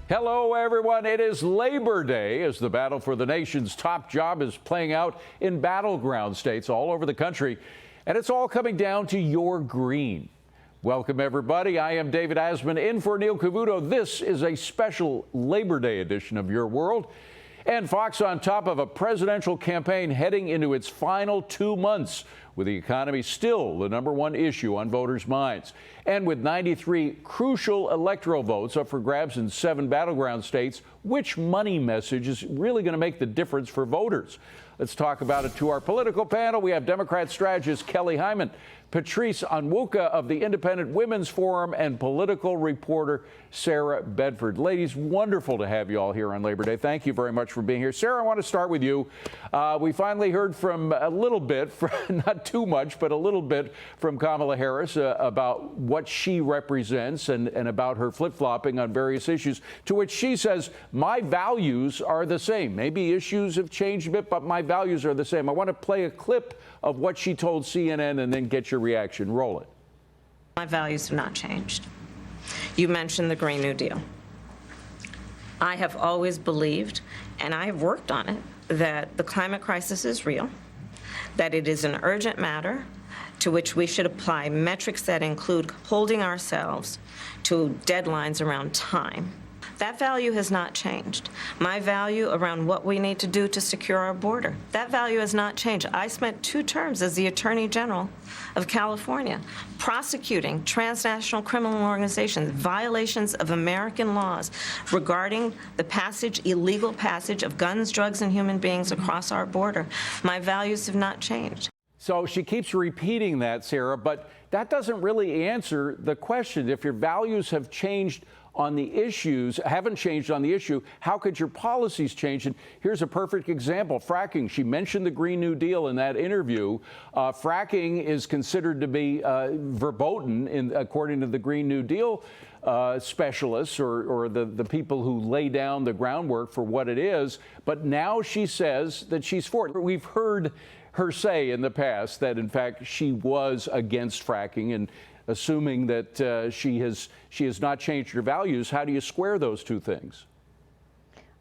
Hello, everyone. It is Labor Day as the battle for the nation's top job is playing out in battleground states all over the country. And it's all coming down to your green. Welcome, everybody. I am David Asman in for Neil Cavuto. This is a special Labor Day edition of Your World. And Fox on top of a presidential campaign heading into its final 2 months, with the economy still the #1 issue on voters' minds. And with 93 crucial electoral votes up for grabs in 7 battleground states, which money message is really going to make the difference for voters? Let's talk about it to our political panel. We have Democrat strategist Kelly Hyman, Patrice Onwuka of the Independent Women's Forum, and political reporter Sarah Bedford. Ladies, wonderful to have you all here on Labor Day. Thank you very much for being here. Sarah, I want to start with you. We finally heard from a little bit, not too much, but a little bit from Kamala Harris about what she represents and about her flip-flopping on various issues, to which she says, my values are the same. Maybe issues have changed a bit, but my values are the same. I want to play a clip of what she told CNN and then get your reaction. Roll it. My values have not changed. You mentioned the Green New Deal. I have always believed, and I have worked on it, that the climate crisis is real, that it is an urgent matter to which we should apply metrics that include holding ourselves to deadlines around time. That value has not changed. My value around what we need to do to secure our border, that value has not changed. I spent 2 terms as the Attorney General of California prosecuting transnational criminal organizations, violations of American laws regarding the illegal passage of guns, drugs, and human beings across our border. My values have not changed. So she keeps repeating that, Sarah, but that doesn't really answer the question. If your values have changed on the issues, haven't changed on the issue, how could your policies change? And here's a perfect example, fracking. She mentioned the Green New Deal in that interview. Fracking is considered to be verboten, according to the Green New Deal specialists or the people who lay down the groundwork for what it is. But now she says that she's for it. We've heard her say in the past that, in fact, she was against fracking, and assuming that she has not changed her values, how do you square those two things?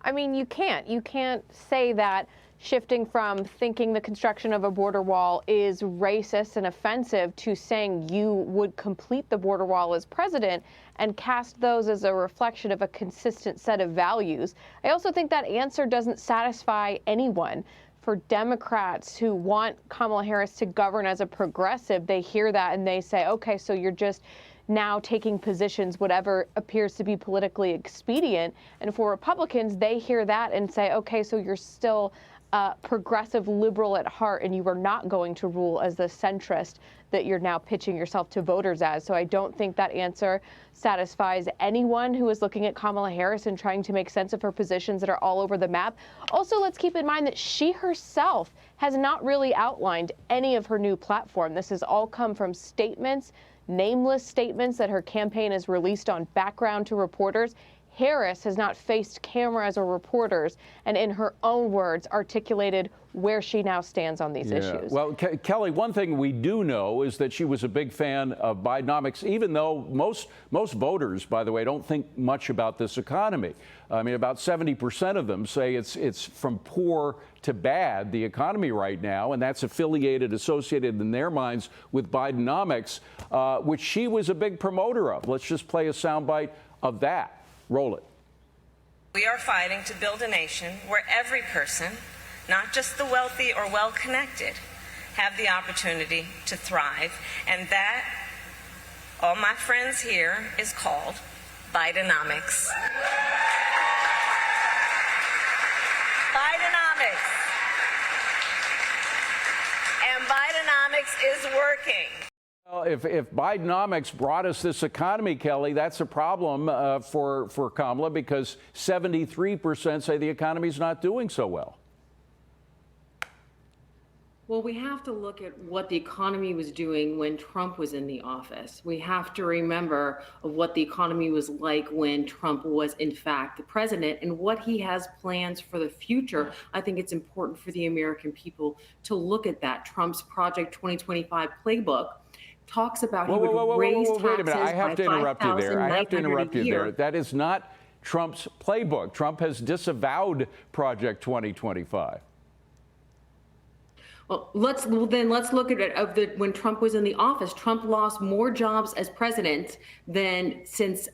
I mean, you can't say that shifting from thinking the construction of a border wall is racist and offensive to saying you would complete the border wall as president and cast those as a reflection of a consistent set of values. I also think that answer doesn't satisfy anyone. For Democrats who want Kamala Harris to govern as a progressive, they hear that and they say, okay, so you're just now taking positions, whatever appears to be politically expedient. And for Republicans, they hear that and say, okay, so you're still progressive liberal at heart and you are not going to rule as the centrist that you're now pitching yourself to voters as. So I don't think that answer satisfies anyone who is looking at Kamala Harris and trying to make sense of her positions that are all over the map. Also, let's keep in mind that she herself has not really outlined any of her new platform. This has all come from statements, nameless statements that her campaign has released on background to reporters. Harris has not faced cameras or reporters and, in her own words, articulated where she now stands on these issues. Well, Kelly, one thing we do know is that she was a big fan of Bidenomics, even though most voters, by the way, don't think much about this economy. I mean, about 70% of them say it's from poor to bad, the economy right now, and that's associated in their minds with Bidenomics, which she was a big promoter of. Let's just play a soundbite of that. Roll it. We are fighting to build a nation where every person, not just the wealthy or well-connected, have the opportunity to thrive. And that, all my friends here, is called Bidenomics. Bidenomics. And Bidenomics is working. Well, if Bidenomics brought us this economy, Kelly, that's a problem for Kamala, because 73% say the economy's not doing so well. Well, we have to look at what the economy was doing when Trump was in the office. We have to remember what the economy was like when Trump was, in fact, the president, and what he has plans for the future. I think it's important for the American people to look at that. Trump's Project 2025 playbook talks about he would raise taxes wait a minute. I have to interrupt you there. That is not Trump's playbook. Trump has disavowed Project 2025. Well, let's look at it. When Trump was in the office, Trump lost more jobs as president than since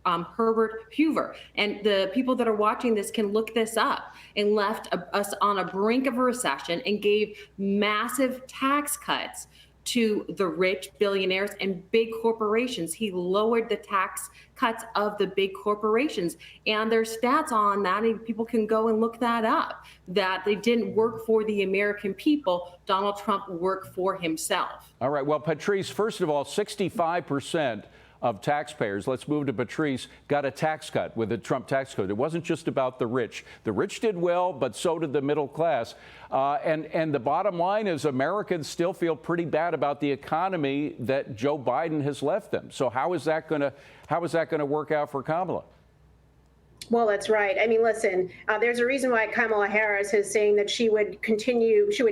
Herbert Hoover. And the people that are watching this can look this up, and left us on a brink of a recession and gave massive tax cuts to the rich billionaires and big corporations. He lowered the tax cuts of the big corporations, and there's stats on that, and people can go and look that up, that they didn't work for the American people. Donald Trump worked for himself. All right. Well, Patrice, first of all, 65% of taxpayers, let's move to Patrice, got a tax cut with the Trump tax code. It wasn't just about the rich. The rich did well, but so did the middle class. And the bottom line is Americans still feel pretty bad about the economy that Joe Biden has left them. So how is that going to work out for Kamala? Well, that's right. I mean, listen, there's a reason why Kamala Harris is saying that she would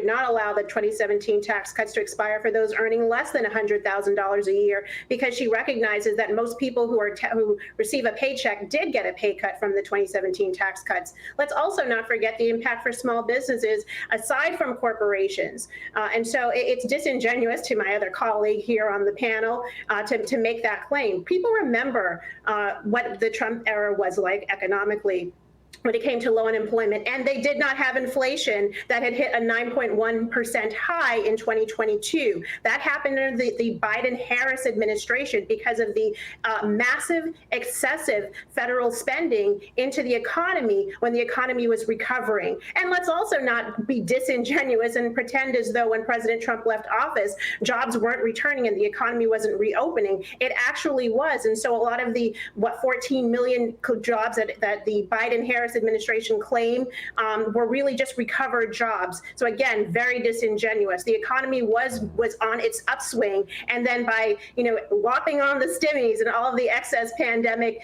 not allow the 2017 tax cuts to expire for those earning less than $100,000 a year, because she recognizes that most people who receive a paycheck did get a pay cut from the 2017 tax cuts. Let's also not forget the impact for small businesses aside from corporations. And so it's disingenuous to my other colleague here on the panel to make that claim. People remember what the Trump era was like economically when it came to low unemployment, and they did not have inflation that had hit a 9.1% high in 2022. That happened under the Biden-Harris administration because of the massive, excessive federal spending into the economy when the economy was recovering. And let's also not be disingenuous and pretend as though when President Trump left office, jobs weren't returning and the economy wasn't reopening. It actually was. And so a lot of the, 14 million jobs that the Biden-Harris administration claimed were really just recovered jobs. So again, very disingenuous. The economy was on its upswing, and then by lopping on the stimmies and all of the excess pandemic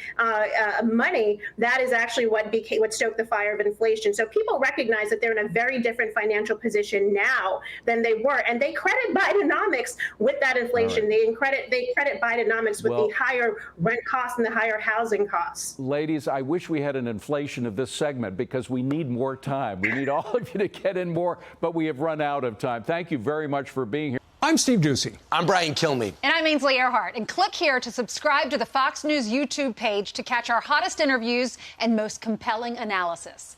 money, that is actually what stoked the fire of inflation. So people recognize that they're in a very different financial position now than they were, and they credit Bidenomics with that inflation. Right. They credit Bidenomics with the higher rent costs and the higher housing costs. Ladies, I wish we had an inflation of this segment because we need more time. We need all of you to get in more, but we have run out of time. Thank you very much for being here. I'm Steve Doocy. I'm Brian Kilmeade. And I'm Ainsley Earhart. And click here to subscribe to the Fox News YouTube page to catch our hottest interviews and most compelling analysis.